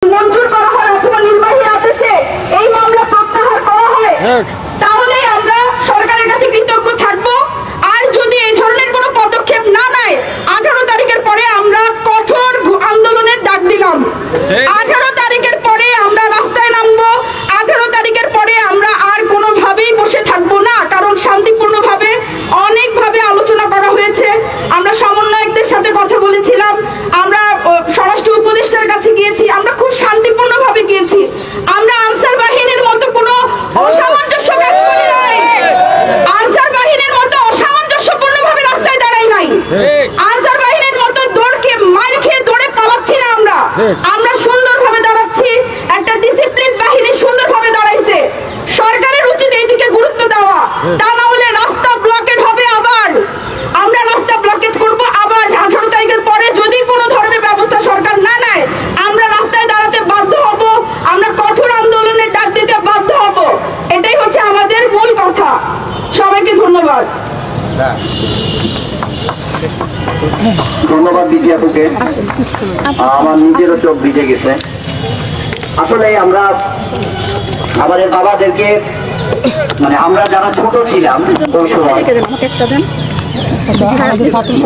মঞ্জুর করা হয় অথবা নির্বাহী আদেশে এই মামলা প্রত্যাহার করা হয়, তাহলে আমরা সরকারের কাছে কৃতজ্ঞ থাকব। আর যদি এই ধরনের কোনো পদক্ষেপ না নেয়, 18 তারিখের পরে আমরা কঠোর আন্দোলনের ডাক দিলাম। 18 তারিখের পরে আমরা রাস্তায় নামবো। 18 তারিখের পরে আমরা আর কোনোভাবেই বসে থাকবো না, কারণ শান্তিপূর্ণভাবে অনেকভাবে আলোচনা করা হয়েছে। আমরা সমন্বয়কদের সাথে কথা বলেছিলাম, আমরা স্বরাষ্ট্র উপদেষ্টার কাছে গিয়েছি, আমরা খুব শান্তিপূর্ণভাবে গিয়েছি। আমরা আনসার বাহিনীর মতো কোনো অসামঞ্জস্য কাজ করি নাই, আনসার বাহিনীর মতো অসামঞ্জস্যপূর্ণভাবে রাস্তায় দাঁড়াই নাই, আনসার বাহিনীর মতো দৌড়কে মার খেয়ে দৌড়ে পালাচ্ছি না। আমরা সুন্দরভাবে দাঁড়াচ্ছি, একটা ডিসিপ্লিন বাহিনী সুন্দরভাবে দাঁড়াইছে। সরকারের উচিত এইদিকে গুরুত্ব দেওয়া, তা না হলে রাস্তা ব্লকেট হবে। আবার আমরা রাস্তা ব্লকেট করব। আবার 18 তারিখের পরে যদি কোনো ধরনের ব্যবস্থা সরকার না নেয়, আমরা রাস্তায় দাঁড়াতে বাধ্য হব, আমরা কঠোর আন্দোলনের ডাক দিতে বাধ্য হব। এটাই হচ্ছে আমাদের মূল কথা। সবাইকে ধন্যবাদ। ধন্যবাদ বিদ্যা আপুকে। আমার নিজেরও চোখ ভিজে গেছে। আসলে আমরা আমাদের বাবাদেরকে, মানে আমরা যারা ছোট ছিলাম ওই সময়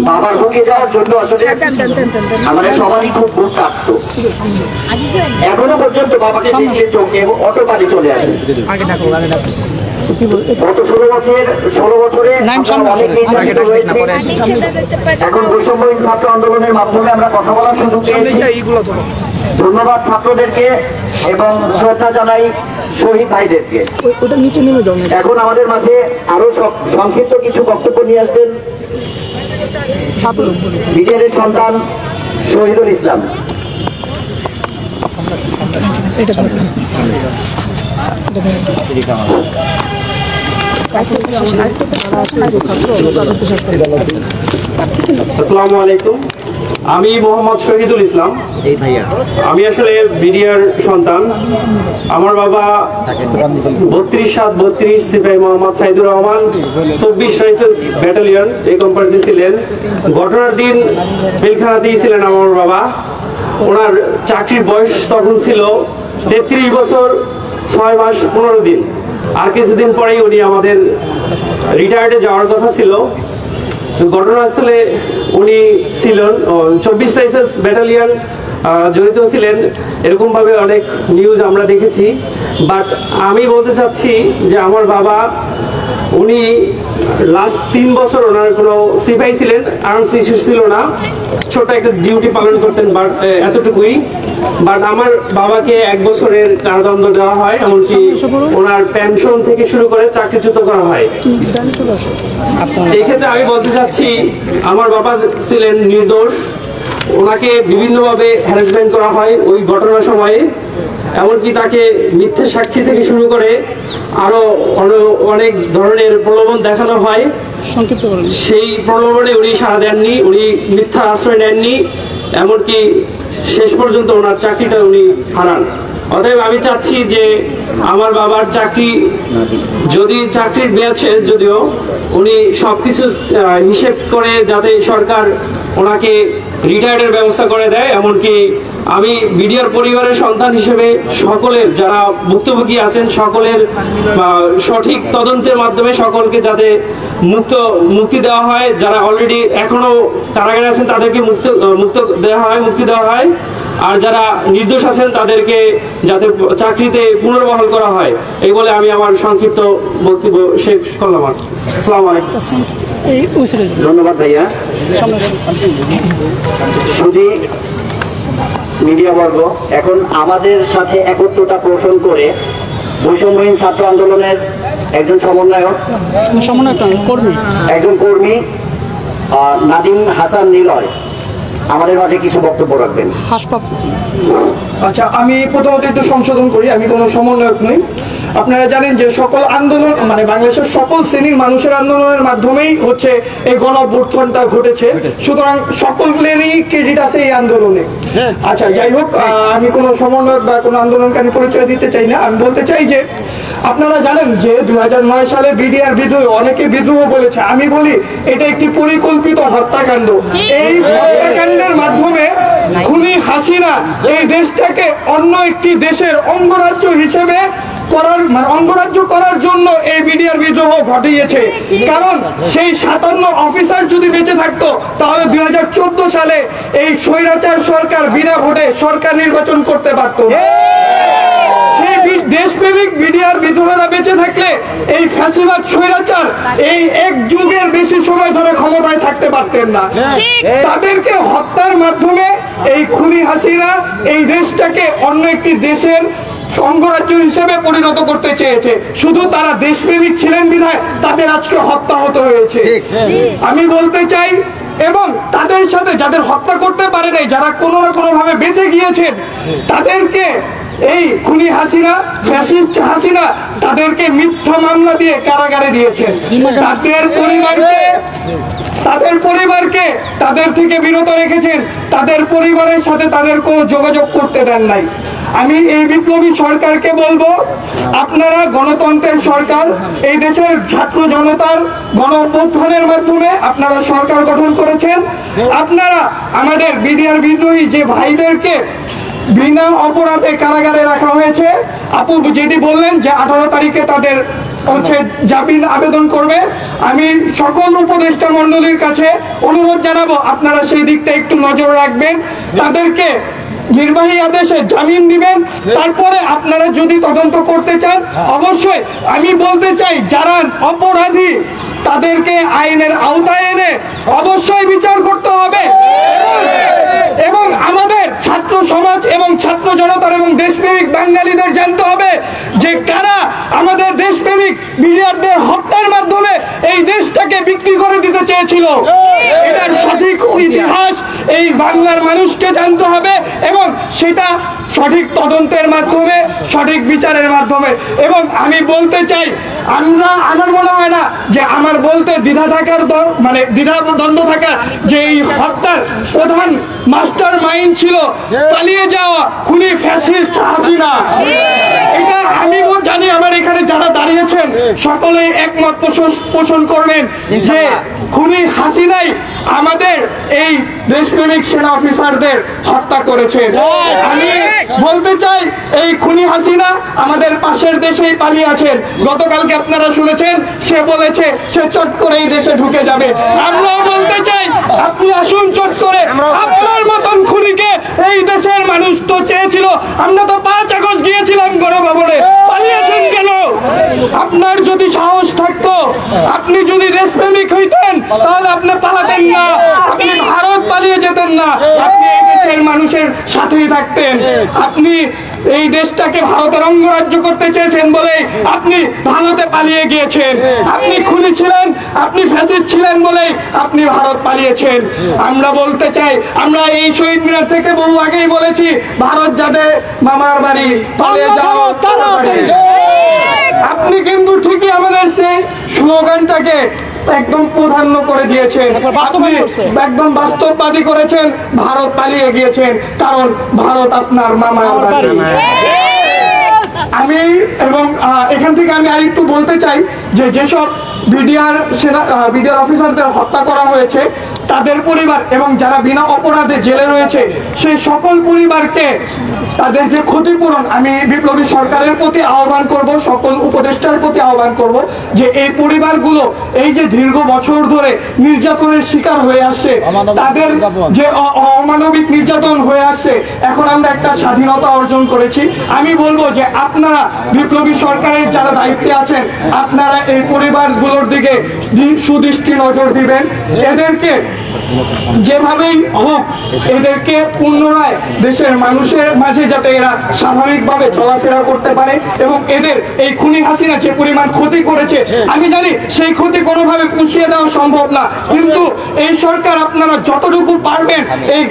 বাবার বুকে যাওয়ার জন্য আসলে আমাদের সবারই খুব বুক কাঁপত। এখনো পর্যন্ত বাবাকে দেখলে চোখে অটো পানি চলে আসে। গত 16 বছরে এখন বৈষম্যহীন ছাত্র আন্দোলনের মাধ্যমে আমরা কথা বলার সুযোগ পেয়েছি। ধন্যবাদ ছাত্রদেরকে এবং শ্রদ্ধা জানাই শহীদ ভাইদেরকে। এখন আমাদের মাঝে আরো সংক্ষিপ্ত কিছু বক্তব্য নিয়ে আসবেন বিডিআরের সন্তান শহীদুল ইসলাম। আসসালামু আলাইকুম, আমি মোহাম্মদ শহীদুল ইসলাম। আমি আসলে বিডিআর সন্তান। আমার বাবা 32-32 সিপাহী মোহাম্মদ সাইদুর রহমান 24 রাইফেলস ব্যাটালিয়ন এই কোম্পানিতে ছিলেন। ঘটনার দিন পিলখানাতেই ছিলেন আমার বাবা। ওনার চাকরির বয়স তখন ছিল 33 বছর 6 মাস 15 দিন। আর কিছুদিন পরেই উনি আমাদের রিটায়ার্ডে যাওয়ার কথা ছিল। ঘটনাস্থলে উনি ছিলেন 24 রাইফেলস ব্যাটালিয়ন জড়িত ছিলেন, এরকমভাবে অনেক নিউজ আমরা দেখেছি। বাট আমি বলতে চাচ্ছি যে আমার বাবা উনি লাস্ট 3 বছর ওনার কোনো সিপাহি ছিলেন, আর্মস ইস্যু ছিল না, ছোট একটা ডিউটি পালন করতেন, বাট এতটুকুই। বাট আমার বাবাকে 1 বছরের কারাদণ্ড দেওয়া হয়, এমনকি ওনার পেনশন থেকে শুরু করে চাকরিচ্যুত করা হয়। এই ক্ষেত্রে আমি বলতে চাচ্ছি আমার বাবা ছিলেন নির্দোষ। ওনাকে বিভিন্নভাবে হ্যারাসমেন্ট করা হয় ওই ঘটনার সময়ে, এমনকি তাকে মিথ্যে সাক্ষী থেকে শুরু করে আরো অনেক ধরনের প্রলোভন দেখানো হয়। সেই প্রলোভনে উনি সাড়া দেননি, উনি মিথ্যা আশ্রয় নেননি, এমনকি শেষ পর্যন্ত ওনার চাকরিটা উনি হারান। অতএব আমি চাচ্ছি যে আমার বাবার চাকরি, যদি চাকরির মেয়াদ শেষ, যদিও উনি সবকিছু হিসেব করে যাতে সরকার ওনাকে রিটায়ার্ডের ব্যবস্থা করে দেয়। এমনকি আমি বিডিআর পরিবারের সন্তান হিসেবে সকলের যারা ভুক্তভোগী আছেন সকলের সঠিক তদন্তের মাধ্যমে সকলকে যাতে মুক্তি দেওয়া হয়, যারা অলরেডি এখনো কারাগারে আছেন তাদেরকে মুক্তি দেওয়া হয়, আর যারা নির্দোষ আছেন তাদেরকে যাতে চাকরিতে পুনর্বহাল করা হয়, এই বলে আমি আমার সংক্ষিপ্ত বক্তব্য শেষ করলাম। আসসালামু আলাইকুম। ধন্যবাদ ভাইয়া। শুধু মিডিয়া বর্গ এখন আমাদের সাথে একত্রতা পোষণ করে বৈষম্যহীন ছাত্র আন্দোলনের একজন একজন কর্মী নাদিম হাসান নিলয় আমাদের মাঝে কিছু বক্তব্য রাখবেন। আচ্ছা, আমি প্রথমত একটু সংশোধন করি, আমি কোনো সমন্বয়ক নই। আপনারা জানেন যে সকল আন্দোলন, মানে বাংলাদেশের সকল শ্রেণীর মানুষের আন্দোলনের মাধ্যমেই হচ্ছে এই গণ অভ্যুত্থানটা ঘটেছে। সুতরাং সকলেরই ক্রেডিট আছে এই আন্দোলনে। আচ্ছা, যাই হোক, আমি কোনো সমন্বয়ক বা কোনো আন্দোলনকারী পরিচয় দিতে চাই না। আমি বলতে চাই যে আপনারা জানেন যে 2009 সালে বিডিআর বিদ্রোহ, অনেকে বিদ্রোহ বলেছে, আমি বলি এটা একটি পরিকল্পিত হত্যাকাণ্ড। এই হত্যাকাণ্ডের মাধ্যমে খুনি হাসিনা এই দেশটাকে অন্য একটি দেশের অঙ্গরাজ্য হিসেবে অঙ্গরাজ্য করার জন্য এই বিডিআর বিদ্রোহ ঘটিয়েছে। কারণ সেই 57 অফিসার যদি বেঁচে থাকতো তাহলে 2014 সালে এই স্বৈরাচার সরকার বিনা ভোটে সরকার নির্বাচন করতে পারত। সেই দেশপ্রেমিক বিডিআর বিদ্রোহীরা বেঁচে থাকলে এই ফ্যাসিবাদ স্বৈরাচার এই এক যুগের বেশি সময় ধরে ক্ষমতায় থাকতে পারতেন না। তাদেরকে হত্যার মাধ্যমে এই খুনি হাসিনা এই দেশটাকে অন্য একটি দেশের অঙ্গরাজ্য হিসেবে পরিণত করতে চেয়েছে। শুধু তারা দেশপ্রেমিক ছিলেন বিধায় তাদের আজকে হত্যা হতে হয়েছে। আমি বলতে চাই, এবং তাদের সাথে যাদের হত্যা করতে পারে নাই, যারা কোনো না কোনো ভাবে বেঁচে গিয়েছেন, তাদেরকে এই খুনি হাসিনা, ফ্যাসিস্ট হাসিনা তাদেরকে মিথ্যা মামলা দিয়ে কারাগারে দিয়েছে। তাদের পরিবারকে তাদের থেকে বিরত রেখেছেন, তাদের পরিবারের সাথে তাদের কোনো যোগাযোগ করতে দেন নাই। আমি এই বিপ্লবী সরকারকে বলবো, আপনারা গণতন্ত্রের সরকার, এই দেশের ছাত্র জনতার গণ অভ্যুত্থানের মাধ্যমে আপনারা সরকার গঠন করেছেন। আপনারা আমাদের বিডিআর বিদ্রোহী যে ভাইদেরকে বিনা অপরাধে কারাগারে রাখা হয়েছে, আপু যেটি বললেন যে 18 তারিখে তাদের জামিন আবেদন করবে, আমি সকল উপদেষ্টা মণ্ডলীর কাছে অনুরোধ জানাবো আপনারা সেই দিকটা একটু নজর রাখবেন, তাদেরকে নির্বাহী আদেশে জামিন দিবেন। তারপরে আপনারা যদি তদন্ত করতে চান, অবশ্যই আমি বলতে চাই যারা অপরাধী তাদেরকে আইনের আওতায় এনে অবশ্যই বিচার করতে হবে। এবং আমাদের ছাত্র সমাজ এবং ছাত্র জনতার এবং দেশপ্রেমিক বাঙালিদের জানতে হবে যে কারা আমাদের দেশপ্রেমিক বিডিআরদের হত্যার মাধ্যমে এই দেশটাকে বিক্রি করে দিতে চেয়েছিল। এটার সঠিক ইতিহাস এই বাংলার মানুষকে জানতে হবে এবং সেটা সঠিক তদন্তের মাধ্যমে, সঠিক বিচারের মাধ্যমে। এবং আমি বলতে চাই, আমার মনে হয় না যে আমার বলতে দ্বিধা থাকার দ্বন্দ্ব থাকার যে এই হত্যার প্রধান মাস্টার মাইন্ড ছিল পালিয়ে যাওয়া খুনি ফ্যাসিস্ট হাসিনা। এটা আমি জানি আমার এখানে যারা দাঁড়িয়েছেন সকলেই একমত পোষণ করবেন যে খুনি হাসিনাই আমাদের এই দেশপ্রেমিক সেনা অফিসারদের হত্যা করেছেন। আমি বলতে চাই এই খুনি হাসিনা আমাদের পাশের দেশেই পালিয়ে আছেন। গতকালকে আপনারা শুনেছেন সে বলেছে সে চট করে এই দেশে ঢুকে যাবে। আমরাও বলতে চাই আপনি আসুন চট করে, আপনার মতন খুনিকে এই দেশের মানুষ তো চেয়েছিল। আমরা তো 5 আগস্ট গিয়েছিলাম গণভবনে, পালিয়েছেন কেন? আপনার যদি সাহস থাকতো, আপনি যদি দেশপ্রেমিক হইতেন তাহলে আপনি পালাতেন না, আপনি ভারত পালিয়ে যেতেন না, আপনি এই দেশের মানুষের সাথেই থাকতেন। আপনি এই দেশটাকে ভারতের অঙ্গরাজ্য করতে চেয়েছেন বলেই আপনি ভারতে পালিয়ে গিয়েছেন। আপনি খুনি ছিলেন, আপনি ফ্যাসিস্ট ছিলেন বলেই আপনি ভারত পালিয়েছেন। আমরা বলতে চাই, আমরা এই শহীদ মিনার থেকে বহু আগেই বলেছি ভারত যাদের মামার বাড়ি, পালিয়ে যাও তাড়াতাড়ি। আপনি কিন্তু ঠিকই আমাদের সেই স্লোগানটাকে একদম প্রাধান্য করে দিয়েছেন, আপনি একদম বাস্তববাদী করেছেন, ভারত পালিয়ে গিয়েছেন কারণ ভারত আপনার মামার বাড়ি। আমি এবং এখান থেকে আমি আরেকটু বলতে চাই যে যেসব বিডিআর অফিসারদের হত্যা করা হয়েছে তাদের পরিবার এবং যারা বিনা অপরাধে জেলে রয়েছে সেই সকল পরিবারকে তাদের যে ক্ষতিপূরণ, আমি বিপ্লবী সরকারের প্রতি আহ্বান করব, সকল উপদেষ্টার প্রতি আহ্বান করব যে এই পরিবারগুলো এই যে দীর্ঘ বছর ধরে নির্যাতনের শিকার হয়ে আসছে, তাদের যে অমানবিক নির্যাতন হয়ে আসছে, এখন আমরা একটা স্বাধীনতা অর্জন করেছি। আমি বলবো যে আপনারা বিপ্লবী সরকারের যারা দায়িত্বে আছেন আপনারা এই পরিবারগুলোর দিকে সুদৃষ্টি নজর দিবেন। এদেরকে যেভাবেই হোক এদেরকে পুনরায় দেশের মানুষের মাঝে যাতে এরা স্বাভাবিকভাবে চলাফেরা করতে পারে এবং এদের এই খুনি হাসিনা যে পরিমাণ ক্ষতি করেছে আমি জানি সেই ক্ষতি কোনোভাবে পুষিয়ে দেওয়া সম্ভব না, কিন্তু এই সরকার আপনারা যতটুকু পারবেন এই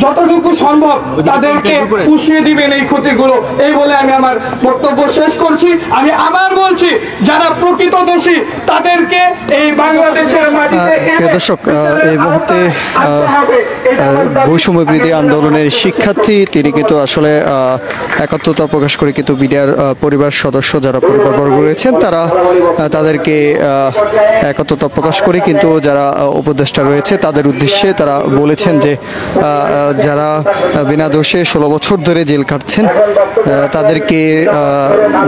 যতটুকু সম্ভব তাদেরকে পুষিয়ে দিবেন এই ক্ষতিগুলো। এই বলে আমি আমার বক্তব্য শেষ করছি। আমি আবার বলছি, যারা প্রকৃত দোষী তাদেরকে এই বাংলাদেশের মাটিতে দর্শক, এই মুহূর্তে বৈষম্য বিরোধী আন্দোলনের শিক্ষার্থী তিনি কিন্তু আসলে একাত্মতা প্রকাশ করে কিন্তু বিডিআর পরিবার সদস্য যারা পরিবারবর্গ রয়েছেন তারা তাদেরকে একাত্মতা প্রকাশ করে কিন্তু যারা উপদেষ্টা রয়েছে তাদের উদ্দেশ্যে তারা বলেছেন যে যারা বিনা দোষে 16 বছর ধরে জেল কাটছেন তাদেরকে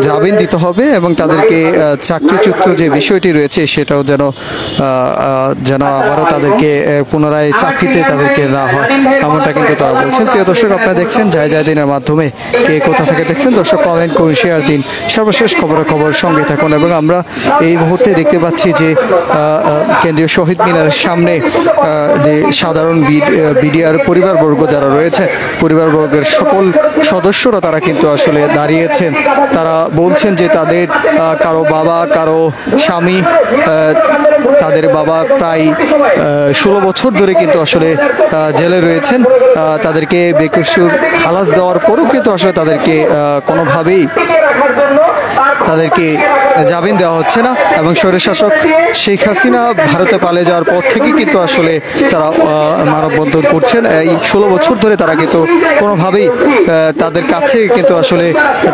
জামিন দিতে হবে এবং তাদেরকে চাকরিচ্যুত যে বিষয়টি রয়েছে সেটাও যেন আবারও তাদেরকে পুনরায় চাকরিতে তাদেরকে না হয়, এমনটা কিন্তু তারা বলছেন। প্রিয় দর্শক, আপনারা দেখছেন যায় দিনের মাধ্যমে কে কোথা থেকে দেখছেন। দর্শক, কমেন্ট করুন, শেয়ার দিন, সর্বশেষ খবর সঙ্গে থাকুন। এবং আমরা এই মুহূর্তে দেখতে পাচ্ছি যে কেন্দ্রীয় শহীদ মিনারের সামনে যে সাধারণ বিডিআর পরিবারবর্গ যারা রয়েছে পরিবারবর্গের সকল সদস্যরা তারা কিন্তু আসলে দাঁড়িয়েছেন। তারা বলছেন যে তাদের কারো বাবা, কারো স্বামী, তাদের বাবা প্রায় 16 বছর ধরে কিন্তু আসলে জেলে রয়েছেন। তাদেরকে বেকসুর খালাস দেওয়ার পরও কিন্তু আসলে তাদেরকে কোনোভাবেই তাদেরকে জামিন দেওয়া হচ্ছে না। এবং স্বৈরশাসক শেখ হাসিনা ভারতে পালিয়ে যাওয়ার পর থেকে কিন্তু আসলে তারা মানববন্ধন করছেন। এই 16 বছর ধরে তারা কিন্তু কোনোভাবেই তাদের কাছে কিন্তু আসলে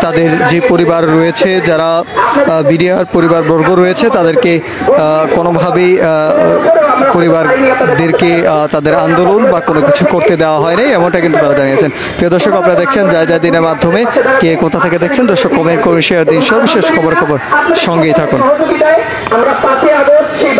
তাদের যে পরিবার রয়েছে, যারা বিডিআর পরিবারবর্গ রয়েছে তাদেরকে কোনোভাবেই পরিবারদেরকে তাদের আন্দোলন বা কোনো কিছু করতে দেওয়া হয়নি, এমনটা কিন্তু তারা জানিয়েছেন। প্রিয় দর্শক, আপনারা দেখছেন যায় দিনের মাধ্যমে কে কোথা থেকে দেখছেন। দর্শক, কমেন্ট করুন, শেয়ার দিন, সর্বশেষ খবর সঙ্গেই থাকুন। আমরা 5 আগস্ট সেই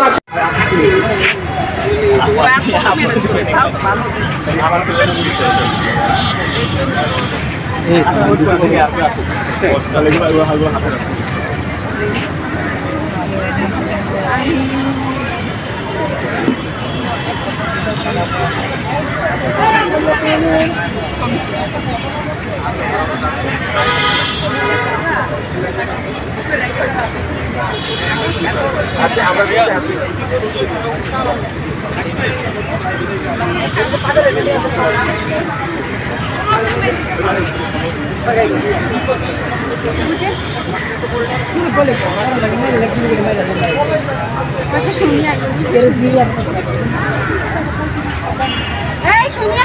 এই শুনিয়া